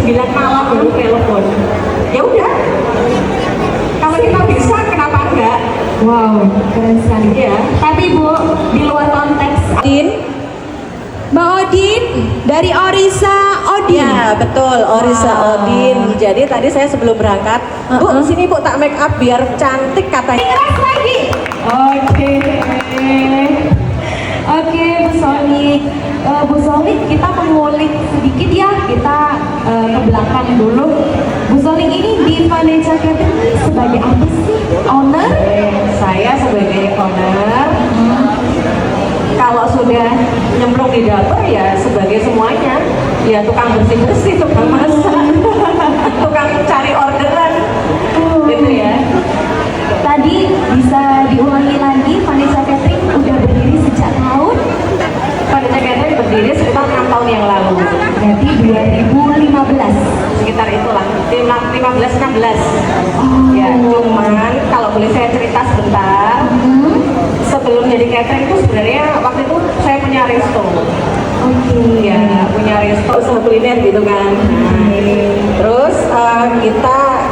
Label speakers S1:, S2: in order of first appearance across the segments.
S1: 9 malam baru telepon. Ya udah, kalau kita bisa kenapa enggak?
S2: Wow, keren sekali.
S1: Ya, tapi Bu, di luar konteks.
S2: Mbak Odin dari Orisa Odin.
S3: Ya betul, Orisa Odin. Jadi tadi saya sebelum berangkat, Bu sini Bu tak make up biar cantik katanya.
S1: Keras lagi.
S2: Oke. Oke, Bu Sonik. Bu Sonik, kita mengulik sedikit ya. Kita ke belakang dulu. Bu Sonik ini di Vanessa Catering ini sebagai apa sih? Owner?
S1: Saya sebagai owner. Kalau sudah nyemplung di dapur ya sebagai semuanya, ya tukang bersih-bersih, tukang masak, tukang cari orderan, gitu ya.
S2: Tadi bisa diulangi lagi, Vanessa Catering udah berdiri sejak tahun?
S1: Vanessa Catering berdiri sekitar 6 tahun yang lalu.
S2: Berarti 2015.
S1: Sekitar itulah, 15-16. Ya, cuman kalau boleh saya cerita sebentar, sebelum jadi catering itu sebenarnya waktu itu saya punya resto. Ya, punya resto usaha kuliner gitu kan. Terus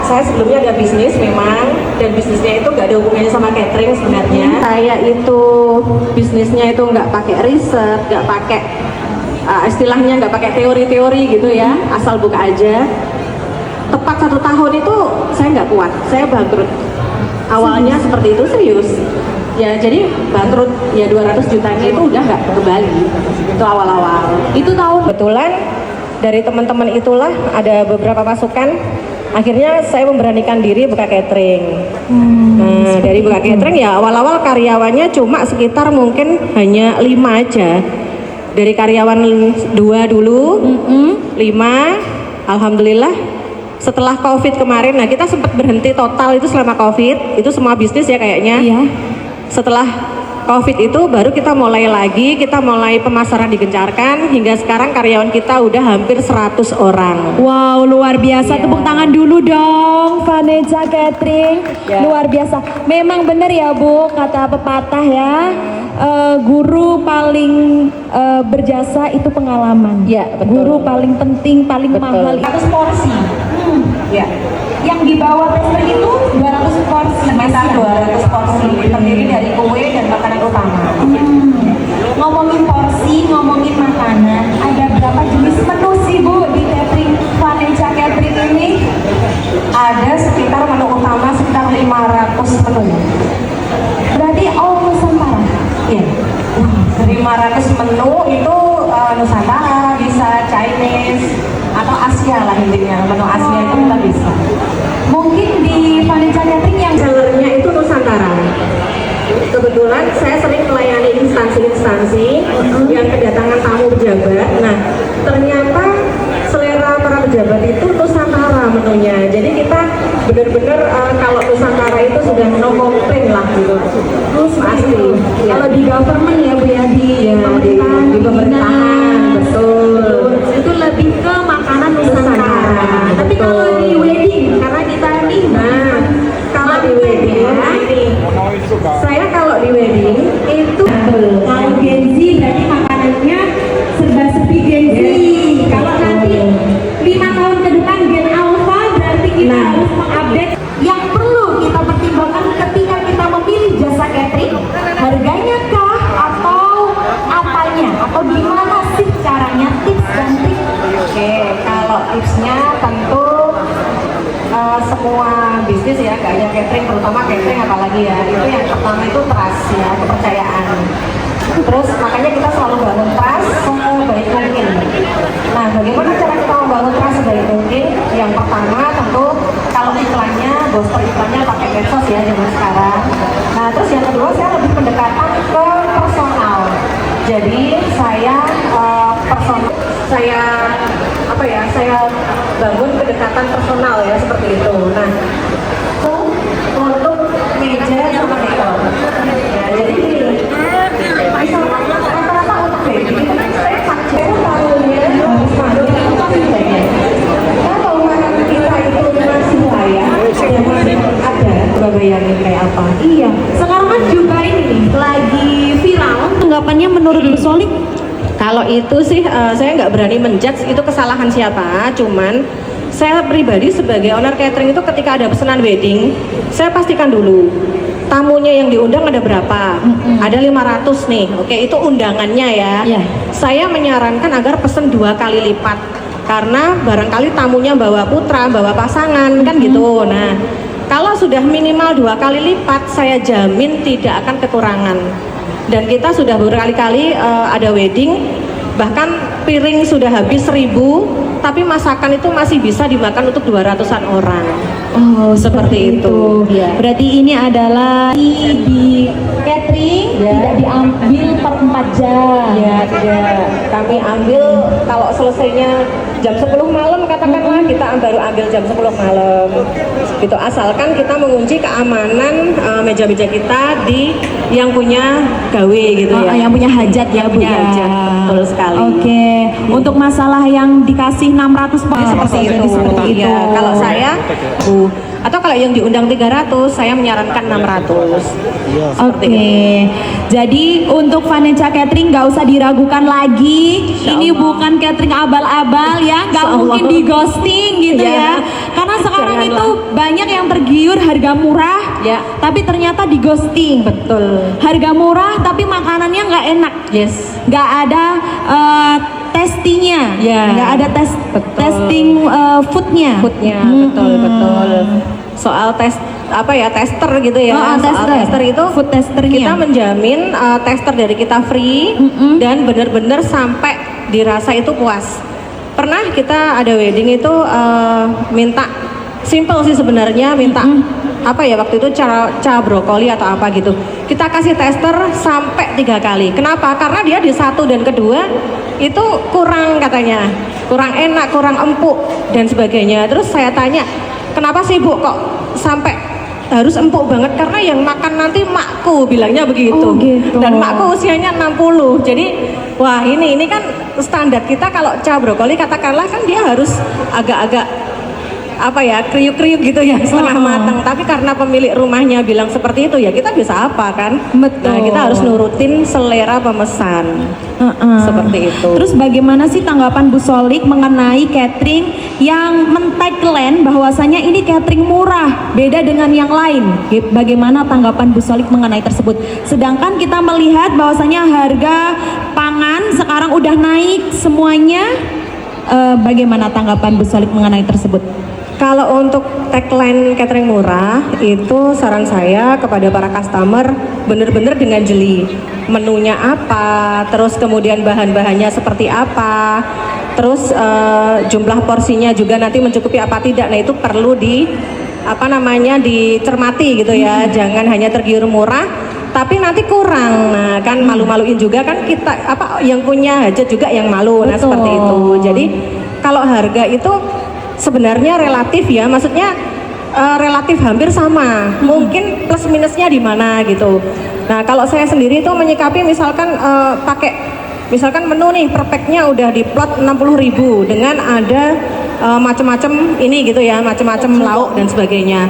S1: saya sebelumnya ada bisnis memang, dan bisnisnya itu nggak ada hubungannya sama catering sebenarnya. Saya itu bisnisnya itu nggak pakai riset, nggak pakai istilahnya nggak pakai teori-teori gitu ya, asal buka aja. Tepat 1 tahun itu saya nggak kuat, saya bangkrut. Awalnya seperti itu, serius. Ya jadi bangkrut, ya 200 jutanya itu udah nggak kembali. Itu awal-awal. Itu tahun kebetulan dari teman-teman itulah ada beberapa masukan. Akhirnya saya memberanikan diri buka catering. Nah dari buka catering ya awal-awal karyawannya cuma sekitar mungkin hanya 5 aja. Dari karyawan 2 dulu, 5, alhamdulillah. Setelah COVID kemarin, nah kita sempat berhenti total itu selama COVID, itu semua bisnis ya kayaknya.
S2: Iya.
S1: Setelah COVID itu baru kita mulai lagi, kita mulai pemasaran digencarkan, hingga sekarang karyawan kita udah hampir 100 orang.
S2: Wow, luar biasa.
S1: Iya.
S2: Tepuk tangan dulu dong, Vanessa Catering.
S1: Ya.
S2: Luar biasa. Memang benar ya Bu, kata pepatah ya. Guru paling berjasa itu pengalaman.
S1: Ya, betul.
S2: Guru paling penting, paling mahal.
S1: 100 porsi. Ya.
S2: Yang di bawah tester itu 200 porsi.
S1: Sekitar 200 porsi, terdiri dari kue dan makanan utama.
S2: Ngomongin porsi, ngomongin makanan, ada berapa jenis menu sih Bu di catering Vanessa Catering ini?
S1: Ada sekitar menu utama sekitar 500 menu.
S2: Berarti all Nusantara.
S1: Iya. 500 menu itu Nusantara, bisa Chinese atau Asia lah intinya. Menu Asia itu kita bisa.
S2: Mungkin di Vanessa Catering yang
S1: Sellernya itu Nusantara. Kebetulan saya sering melayani instansi-instansi yang kedatangan tamu pejabat. Nah, ternyata selera para pejabat itu Nusantara menunya. Jadi kita benar-benar kalau Nusantara itu sudah no komplain lah gitu. Terus pasti. Ya.
S2: kalau di government ya Bu ya, di pemerintahan,
S1: di pemerintahan, betul.
S2: itu lebih ke makanan Nusantara. Tapi
S1: Betul.
S2: kalau di wedding, karena kita nih
S1: Nah, kalau di wedding ini, saya kalau di wedding itu
S2: kalau Gen Z berarti makanannya serba serbi Gen Z. Kalau nanti 5 tahun ke depan Gen Alpha berarti kita
S1: Nah.
S2: harus mengupdate. Yang perlu kita pertimbangkan ketika kita memilih jasa catering, harganya kah atau apanya, atau gimana sih caranya, tips dan trik?
S1: Oke, kalau tipsnya tentu semua bisnis ya, gak hanya catering, terutama catering apalagi ya, itu yang pertama itu trust ya, kepercayaan. Terus makanya kita selalu bangun trust sebaik mungkin. Nah, bagaimana cara kita membangun trust sebaik mungkin? Yang pertama tentu kalau iklannya, booster iklannya pakai medsos ya zaman sekarang. Nah, terus yang kedua saya lebih pendekatan ke personal. Jadi saya personal, saya bangun kedekatan personal ya seperti itu. Nah, untuk meja sama dekor. Ya, jadi gini, misalkan rata-rata untuk baby itu kan saya pakai taruhnya kalau makanan kita itu masih layak dan masih ada, coba bayangin kayak apa.
S2: Iya, sekarang kan juga ini nih lagi viral. Tanggapannya menurut Bu Solik?
S1: Kalau
S3: itu sih saya nggak berani menjudge itu kesalahan siapa, cuman saya pribadi sebagai owner catering itu ketika ada pesanan wedding, saya pastikan dulu tamunya yang diundang ada berapa. Ada 500 nih, oke itu undangannya ya.
S2: Iya.
S3: Saya menyarankan agar pesen 2 kali lipat karena barangkali tamunya bawa putra, bawa pasangan kan gitu. Nah kalau sudah minimal 2 kali lipat, saya jamin tidak akan kekurangan. Dan kita sudah berkali-kali ada wedding, bahkan piring sudah habis 1000, tapi masakan itu masih bisa dimakan untuk 200-an orang.
S2: Oh,
S3: Seperti itu.
S2: Ya. Berarti ini adalah di catering tidak diambil per 4 jam.
S3: Ya, tidak. Kami ambil kalau selesainya jam 10 malam katakanlah, kita baru ambil jam 10 malam. Gitu, asalkan kita mengunci keamanan meja-meja kita di yang punya gawe gitu ya.
S2: Yang punya hajat ya, Bu
S3: punya
S2: ya.
S3: hajat, betul sekali.
S2: Oke. Untuk masalah yang dikasih 600
S3: Seperti itu.
S2: Seperti itu.
S3: Ya, kalau saya atau kalau yang diundang 300, saya menyarankan 600.
S2: Oke, jadi untuk Vanessa Catering nggak usah diragukan lagi. Ini bukan catering abal-abal ya, nggak mungkin di ghosting gitu ya. Karena sekarang
S3: Janganlah.
S2: itu banyak yang tergiur harga murah,
S3: Ya.
S2: tapi ternyata di ghosting.
S3: Betul.
S2: Harga murah tapi makanannya nggak enak,
S3: Yes.
S2: nggak ada testingnya,
S3: Ya.
S2: nggak ada testing foodnya.
S3: Foodnya, betul. Soal tes apa ya, tester gitu ya. Soal tester itu
S2: food testernya.
S3: kita menjamin tester dari kita free dan benar-benar sampai dirasa itu puas. Pernah kita ada wedding itu minta simple sih sebenarnya, minta apa ya waktu itu ca brokoli atau apa gitu. Kita kasih tester sampai 3 kali. Kenapa? Karena dia di 1 dan kedua itu kurang katanya, kurang enak, kurang empuk dan sebagainya. Terus saya tanya, kenapa sih Bu kok sampai harus empuk banget? Karena yang makan nanti makku, bilangnya begitu.
S2: Oh, gitu.
S3: Dan makku usianya 60. Jadi wah ini kan standar kita kalau ca brokoli katakanlah kan dia harus agak-agak apa ya, kriuk-kriuk gitu ya, setengah matang. Tapi karena pemilik rumahnya bilang seperti itu ya kita bisa apa kan?
S2: Betul.
S3: Nah, kita harus nurutin selera pemesan. Seperti itu.
S2: Terus bagaimana sih tanggapan Bu Solik mengenai catering yang men-tagline bahwasanya ini catering murah, beda dengan yang lain? Bagaimana tanggapan Bu Solik mengenai tersebut? Sedangkan kita melihat bahwasanya harga pangan sekarang udah naik semuanya. Bagaimana tanggapan Bu Solik mengenai tersebut?
S3: Kalau untuk tagline catering murah, itu saran saya kepada para customer bener-bener dengan jeli. Menunya apa, terus kemudian bahan-bahannya seperti apa, terus jumlah porsinya juga nanti mencukupi apa tidak. Nah itu perlu dicermati gitu ya. Jangan hanya tergiur murah tapi nanti kurang. Nah kan malu-maluin juga kan kita yang punya hajat juga yang malu. Nah seperti itu. Jadi kalau harga itu sebenarnya relatif ya, maksudnya relatif hampir sama, mungkin plus minusnya di mana gitu. Nah kalau saya sendiri itu menyikapi misalkan pakai misalkan menu nih per packnya udah diplot 60.000 dengan ada macam-macam ini gitu ya, macam-macam lauk dan sebagainya.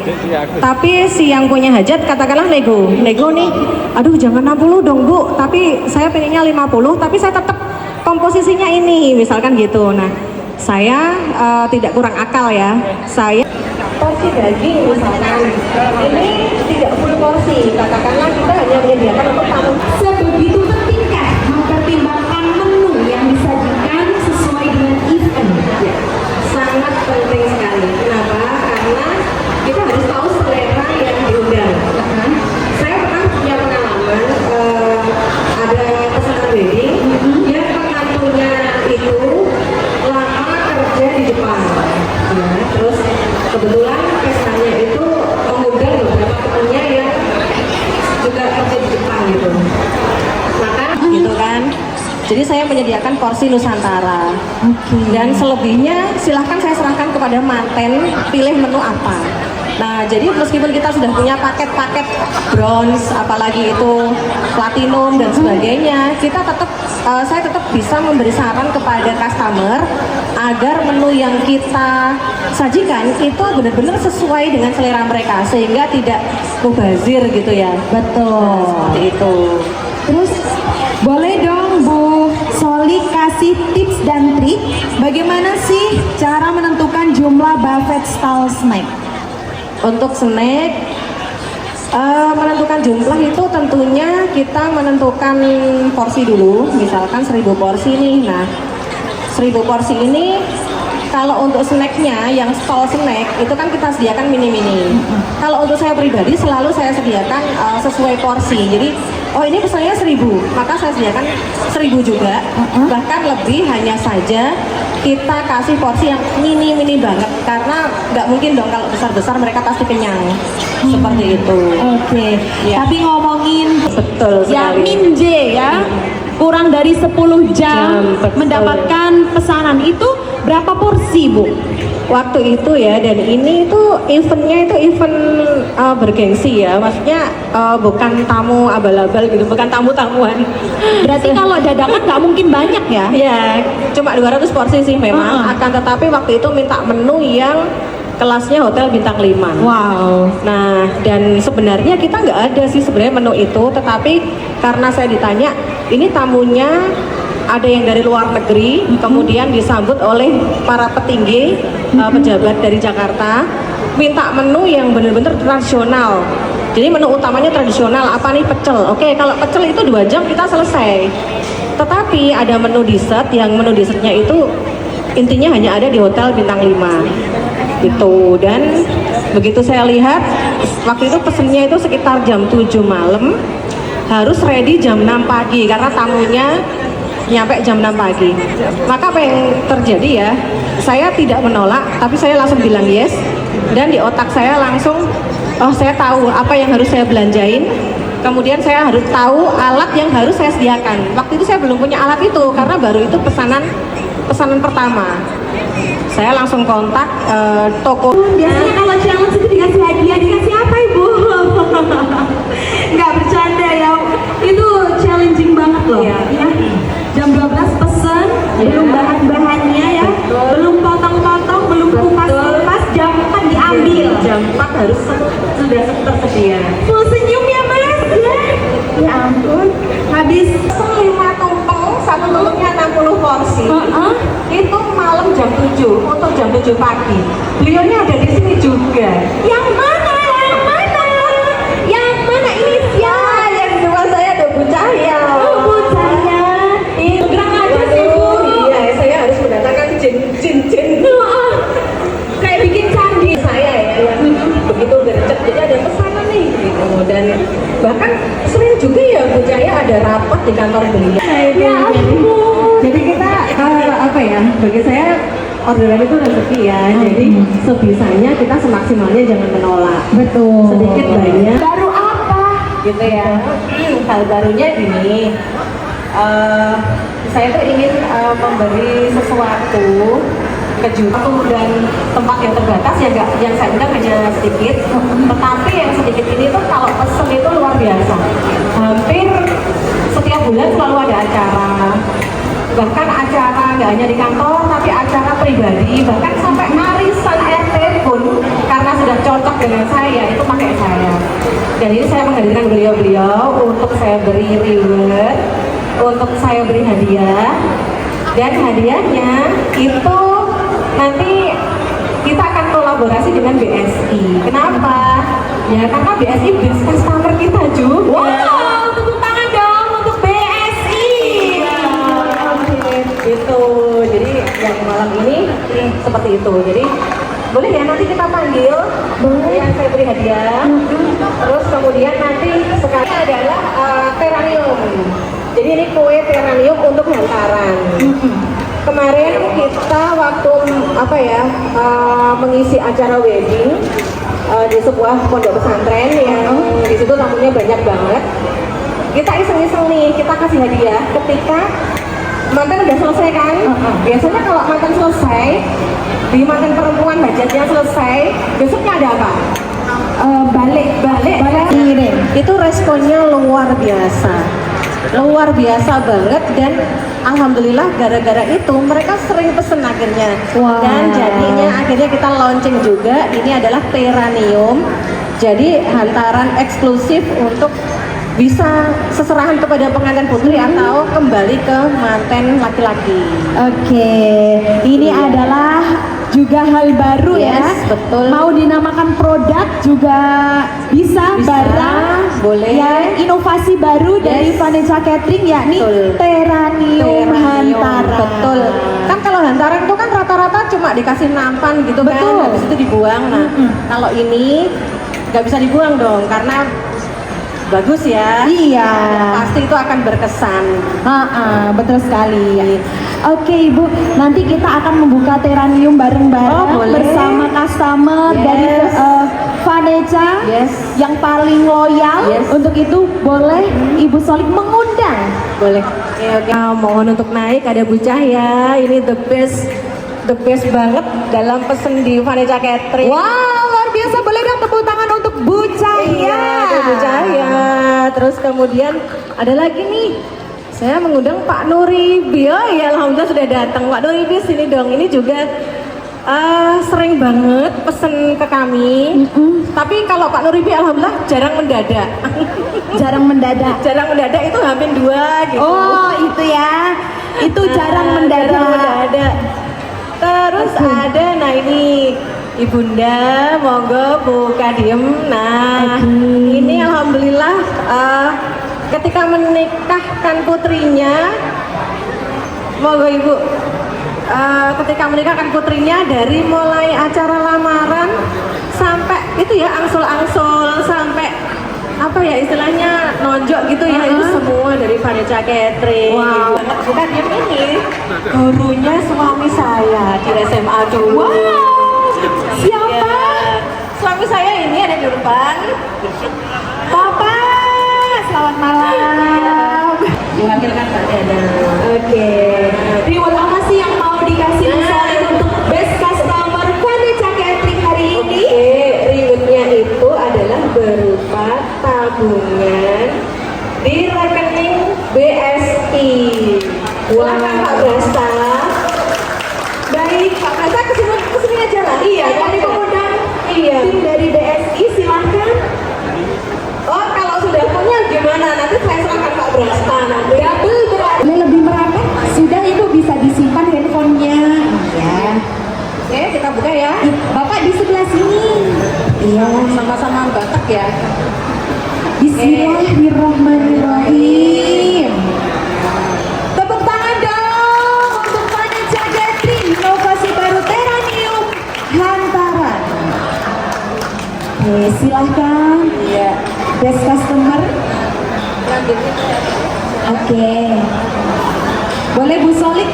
S3: Tapi si yang punya hajat katakanlah nego nih, aduh jangan 60 dong Bu, tapi saya pengennya 50, tapi saya tetap komposisinya ini misalkan gitu. Nah saya tidak kurang akal ya, saya porsi daging misalkan ini tidak full porsi, katakanlah kita hanya menyediakan untuk tamu.
S2: Sebegitu pentingkah mempertimbangkan menu yang disajikan sesuai dengan event?
S3: Ya, sangat penting sekali. Kenapa? Karena kita harus tahu selera yang diundang. Saya pernah punya pengalaman ada pesanan wedding yang pengantunya itu lama kerja di Jepang. Ya, terus kebetulan pesannya itu mengundang beberapa temannya yang juga kerja di Jepang gitu. Maka gitu kan. Jadi saya menyediakan porsi Nusantara. Dan selebihnya silahkan saya serahkan kepada manten pilih menu apa. Nah jadi meskipun kita sudah punya paket-paket bronze, apalagi itu platinum dan sebagainya, kita tetap saya tetap bisa memberi saran kepada customer agar menu yang kita sajikan itu benar-benar sesuai dengan selera mereka sehingga tidak mubazir gitu ya.
S2: Betul.
S3: Seperti itu.
S2: Terus boleh dong Bu Solik Solik kasih tips dan trik bagaimana sih cara menentukan jumlah buffet style snack?
S3: Untuk snack, menentukan jumlah itu tentunya kita menentukan porsi dulu, misalkan 1000 porsi nih. Nah, 1000 porsi ini kalau untuk snacknya yang stall snack itu kan kita sediakan mini-mini. Kalau untuk saya pribadi selalu saya sediakan sesuai porsi. Jadi oh ini pesannya 1000, maka saya sediakan 1000 juga. Bahkan lebih, hanya saja kita kasih porsi yang mini-mini banget karena nggak mungkin dong kalau besar-besar mereka pasti kenyang. Seperti itu.
S2: Oke.
S3: Ya.
S2: Tapi ngomongin
S3: Betul sekali.
S2: Yamin J ya, kurang dari 10 jam
S3: Betul.
S2: mendapatkan pesanan itu berapa porsi, Bu?
S3: Waktu itu ya, dan ini tuh eventnya itu event bergengsi ya, maksudnya bukan tamu abal-abal gitu, bukan tamu-tamuan.
S2: Berarti kalau dadakan nggak mungkin banyak ya?
S3: Ya, cuma 200 porsi sih memang, akan tetapi waktu itu minta menu yang kelasnya hotel bintang 5.
S2: Wow.
S3: Nah, dan sebenarnya kita nggak ada sih sebenarnya menu itu, tetapi karena saya ditanya, ini tamunya ada yang dari luar negeri, kemudian disambut oleh para petinggi pejabat dari Jakarta, minta menu yang benar-benar tradisional. Jadi menu utamanya tradisional, apa nih, pecel. Oke, kalau pecel itu 2 jam kita selesai. Tetapi ada menu dessert, yang menu dessertnya itu intinya hanya ada di hotel bintang 5 itu. Dan begitu saya lihat waktu itu pesennya itu sekitar jam 7 malam, harus ready jam 6 pagi karena tamunya nyampe jam 6 pagi. Maka apa yang terjadi ya, saya tidak menolak, tapi saya langsung bilang yes. Dan di otak saya langsung, oh saya tahu apa yang harus saya belanjain, kemudian saya harus tahu alat yang harus saya sediakan. Waktu itu saya belum punya alat itu karena baru itu pesanan pertama. Saya langsung kontak toko.
S2: Biasanya kalau challenge itu dikasih hadiah, dikasih apa, Ibu? Nggak bercanda ya, itu challenging banget loh.
S3: Iya.
S2: Ya. Jam 12 pesen, belum bahan-bahannya ya, belum potong-potong, belum kupas-kupas, jam 4 diambil.
S3: Jam 4 harus sudah tersedia.
S2: Full senyum ya, Mas? Ya ampun, habis
S3: 5 tumpeng, satu tumpengnya 60 porsi. Itu malam jam 7 untuk jam 7 pagi. Beliaunya ada di sini juga.
S2: yang mana? Yang mana? Yang mana inisial?
S3: Yang di depan saya ada Bu Cahya.
S2: Oh, Bu Cahya. Gerak aja sih, Bu.
S3: Iya, saya harus mendatangkan jin.
S2: Kayak bikin candi.
S3: Saya ya yang begitu gercep, jadi ada pesanan nih gitu. Dan bahkan sering juga ya Bu Cahya ada rapat di kantor beliau.
S2: Ya ampun.
S3: Jadi kita apa ya, bagi saya orderan itu rezeki ya. Jadi sebisanya kita semaksimalnya jangan menolak.
S2: Betul.
S3: Sedikit banyak
S2: Baru apa?
S3: gitu ya. Hal barunya gini, saya tuh ingin memberi sesuatu kejutan dan tempat yang terbatas ya, nggak, yang saya undang hanya sedikit, tetapi yang sedikit ini tuh kalau pesen itu luar biasa. Hampir setiap bulan selalu ada acara, bahkan acara nggak hanya di kantor tapi acara pribadi, bahkan sampai arisan RT pun karena sudah cocok dengan saya itu pakai saya. Dan ini saya menghadirkan beliau-beliau untuk saya beri reward, untuk saya beri hadiah. Dan hadiahnya itu nanti kita akan kolaborasi dengan BSI. Kenapa? Ya karena BSI best customer kita juga.
S2: Wow, tepuk tangan dong untuk BSI.
S3: Oke, gitu. Jadi yang malam ini seperti itu. Jadi boleh ya nanti kita panggil yang saya beri hadiah. Terus kemudian nanti sekarang adalah terrarium. Jadi ini kue terrarium untuk hantaran. Kemarin kita waktu mengisi acara wedding di sebuah pondok pesantren yang di situ tamunya banyak banget. Kita iseng-iseng nih, kita kasih hadiah ketika mantan udah selesai kan. Biasanya kalau mantan selesai, di mantan perempuan budgetnya selesai, besoknya ada apa? Balik ngirim. Itu responnya luar biasa banget. Dan alhamdulillah gara-gara itu mereka sering pesen akhirnya. Dan jadinya akhirnya kita launching juga. Ini adalah terrarium, jadi hantaran eksklusif untuk
S1: bisa seserahan kepada pengantin putri atau kembali ke manten laki-laki.
S2: Oke, ini adalah juga hal baru ya.
S1: Yes, betul.
S2: Mau dinamakan produk juga bisa,
S1: Bisa,
S2: barang
S1: boleh.
S2: ya, inovasi baru dari
S1: Yes.
S2: Vanessa Catering yakni
S1: Betul.
S2: Teranium Hantara.
S1: Betul. Kan kalau hantaran itu kan rata-rata cuma dikasih nampan gitu kan,
S2: Betul.
S1: habis itu dibuang. Nah, kalau ini nggak bisa dibuang dong karena bagus ya.
S2: Iya.
S1: Pasti itu akan berkesan.
S2: Betul sekali. Oke Ibu, nanti kita akan membuka Teranium bareng-bareng
S1: Oh, boleh.
S2: bersama customer
S1: Yes.
S2: dari Vanessa
S1: Yes.
S2: yang paling loyal.
S1: Yes.
S2: Untuk itu boleh Ibu Solik mengundang.
S1: Boleh. Oke. Nah, mohon untuk naik, ada Bu Cahya. Ini the best banget dalam pesen di Vanessa Catering.
S2: Wow, luar biasa. Boleh dong tepuk tangan untuk Bu Cahya.
S1: Iya, ada Bu Cahya. Terus kemudian ada lagi nih. Saya mengundang Pak Nuribi. Oh iya, alhamdulillah sudah datang. Pak Nuribi sini dong. Ini juga sering banget pesen ke kami. Tapi kalau Pak Nuribi alhamdulillah jarang mendadak.
S2: Jarang mendadak.
S1: Jarang mendadak itu hampir 2 gitu.
S2: Oh, itu ya. Itu jarang mendadak.
S1: Jarang mendadak. Terus ada, nah ini Ibunda, monggo buka diem. Nah, ini alhamdulillah ketika menikahkan putrinya, monggo Ibu, ketika menikahkan putrinya dari mulai acara lamaran sampai itu ya angsul-angsul sampai apa ya istilahnya nonjok gitu ya, itu semua dari Vanessa Catering.
S2: Wow.
S1: Bukan diem ini gurunya suami saya di SMA dulu.
S2: Wow. Siapa?
S1: Ya, suami saya ini ada di depan.
S2: Papa. Selamat malam.
S1: Diwakilkan Mbak Dana.
S2: Oke. Reward apa sih yang mau dikasih misalnya untuk best customer Vanessa Catering hari ini?
S1: Oke, rewardnya itu adalah berupa tabungan di rekening BSI. Silakan Pak Brasta.
S2: Baik, Pak Kasa kesini aja lah.
S1: Iya,
S2: kami mengundang
S1: Iya.
S2: tim dari BSI, silahkan.
S1: Oh, kalau sudah punya gimana? Nanti saya serahkan Pak Brasta nanti.
S2: Double berarti. Boleh lebih merapat? Sudah Ibu bisa disimpan handphonenya. Iya.
S1: Oke, kita buka ya.
S2: Bapak di sebelah sini. Iya.
S1: Sama-sama Batak ya.
S2: Bismillahirrahmanirrahim. Tepuk tangan dong untuk Vanessa Catering, inovasi baru Teranium Hantara. Oke, silahkan.
S1: Iya.
S2: Best customer. Oke. Boleh Bu Solik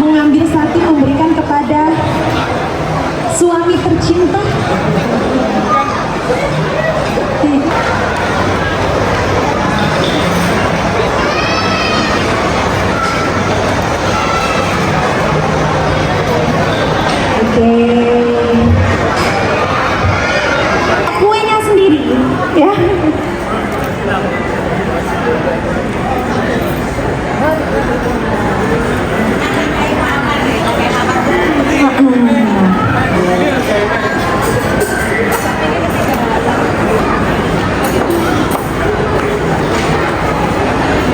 S2: mengambil satu, memberikan kepada suami tercinta. Oke. Kuenya sendiri, ya.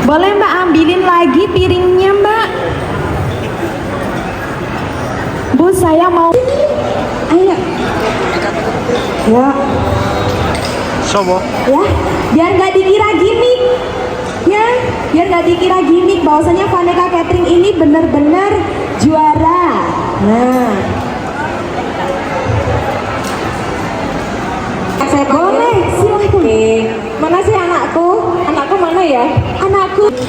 S2: Boleh Mbak ambilin lagi piringnya Mbak. Bu saya mau. Ayo. Ya.
S4: Sobo.
S2: Ya. Biar nggak dikira gimmick. Ya. Biar nggak dikira gimmick. Bahwasanya Vanessa Catering ini benar-benar juara. Nah.
S1: Saya
S2: Boleh, silahkan.
S1: Oke. Mana sih anakku? Anakku mana ya?
S2: Anakku.
S1: Nah,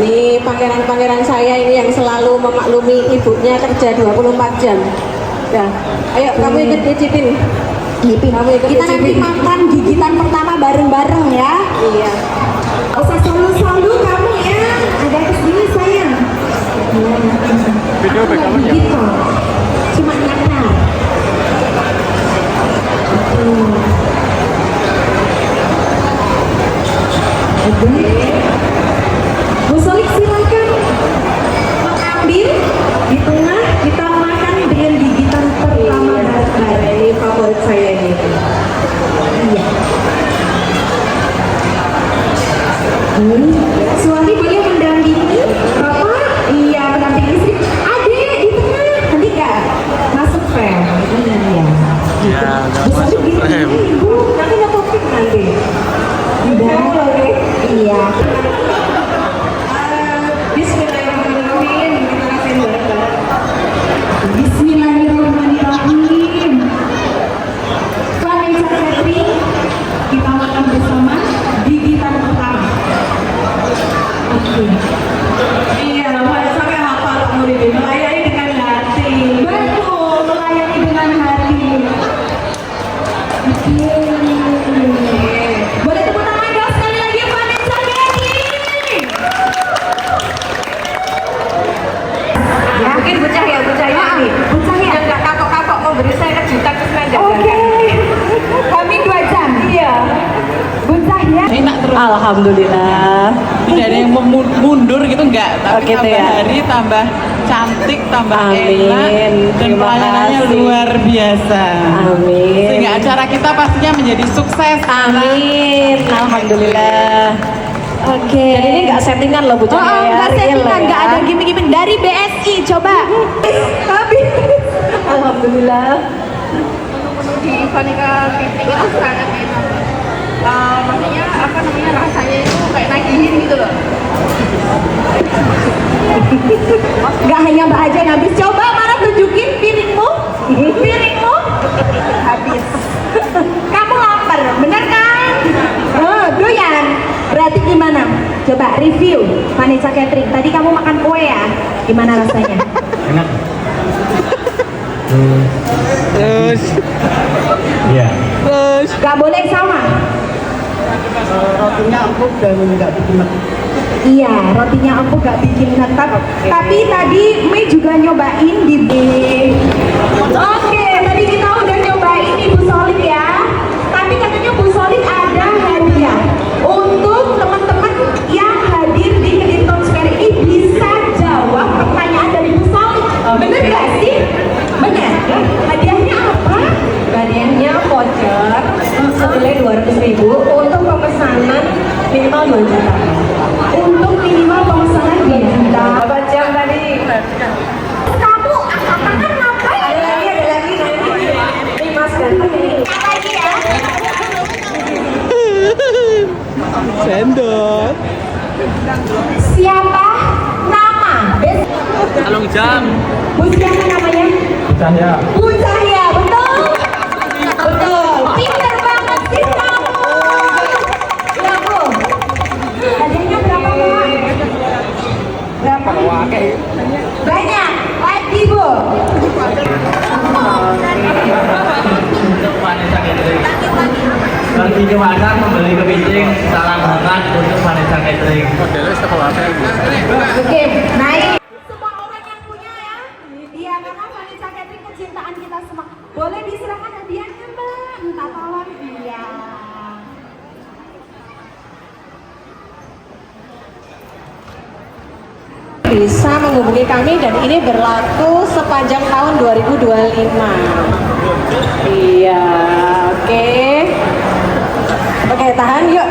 S1: ini pangeran-pangeran saya ini yang selalu memaklumi ibunya kerja 24 jam. Ya, ayo kamu ikut nyicipin. Kamu ikut
S2: Kita nanti
S1: nyicipin.
S2: makan gigitan pertama bareng-bareng ya.
S1: Iya.
S2: Gak usah selalu-selalu kamu ya. Ada kesini sayang.
S4: Video backup ya?
S2: Gitu. Cuma nyakar. Oke. Bu Solik silakan mengambil di tengah, kita makan dengan gigitan pertama bareng-bareng.
S1: Ini favorit saya ini.
S2: Iya. ya.
S1: Mungkin Bu Cahya ini.
S2: Bu Cahya.
S1: Yang nggak kapok-kapok memberi saya kejutan terus main
S2: Oke. Kami 2 jam. Iya. Bu Cahya.
S5: Enak terus.
S1: Alhamdulillah.
S5: Tidak ada yang mundur gitu enggak, tapi
S1: gitu
S5: tambah
S1: ya.
S5: hari tambah cantik, tambah
S1: Amin.
S5: enak, dan
S1: Terima
S5: pelayanannya
S1: kasih.
S5: luar biasa.
S1: Amin.
S5: Sehingga acara kita pastinya menjadi sukses.
S1: Amin. Alhamdulillah.
S2: Oke.
S1: Dan ini nggak settingan loh Bu
S2: Oh,
S1: Cahya ya.
S2: enggak
S1: real
S2: settingan,
S1: loh
S2: enggak
S1: ya.
S2: ada gimmick-gimmick dari BSI. Coba.
S1: Habis. Alhamdulillah.
S3: Di Vanika Piting itu sangat enak. Maksudnya apa namanya, rasanya itu kayak nagihin gitu loh.
S2: Enggak hanya Mbak aja yang habis. Coba mana tunjukin piringmu. Piringmu habis. Kamu lapar, bener kan? Oh, doyan. Berarti gimana? Coba review Vanessa Catering. Tadi kamu makan kue ya? Gimana rasanya?
S6: Enak.
S5: Terus,
S6: Iya.
S5: terus.
S2: Gak boleh sama.
S6: Rotinya empuk dan nggak bikin mek.
S2: Iya, rotinya empuk gak bikin ngetep. Tapi tadi Mei juga nyobain di B. Oke, tadi kita udah nyobain di Bu Solid ya. Tapi katanya Bu Solid ada hadiah untuk teman-teman yang hadir di Clinton Square ini bisa jawab pertanyaan dari Bu Solid. Bener gak sih? Bener. Hadiahnya apa?
S1: Hadiahnya voucher senilai 200.000 untuk pemesanan minimal 2 juta.
S2: Untuk minimal pemesanan 2 juta.
S1: Berapa jam tadi?
S2: Kamu angkatan ngapain?
S1: Ada lagi. Ini Mas ganteng ini.
S2: Lagi ya.
S5: Sendok.
S2: Siapa nama?
S5: Tolong jam.
S2: Bu siapa namanya?
S6: Cahya.
S2: Bu Cahya, betul? Betul. Pinter banget sih kamu. Ya Bu. Hadiahnya berapa Bu? Berapa? Banyak. Lagi Bu.
S6: Untuk Vanessa Catering. Pergi ke pasar membeli kepiting, salam hangat untuk Vanessa Catering.
S2: Oke, naik. Semua orang yang punya ya. Iya, karena Vanessa Catering kecintaan kita semua. Boleh diserahkan hadiahnya Mbak. Minta tolong. Iya.
S1: Bisa menghubungi kami dan ini berlaku sepanjang tahun 2025. Iya, oke. Oke, tahan yuk.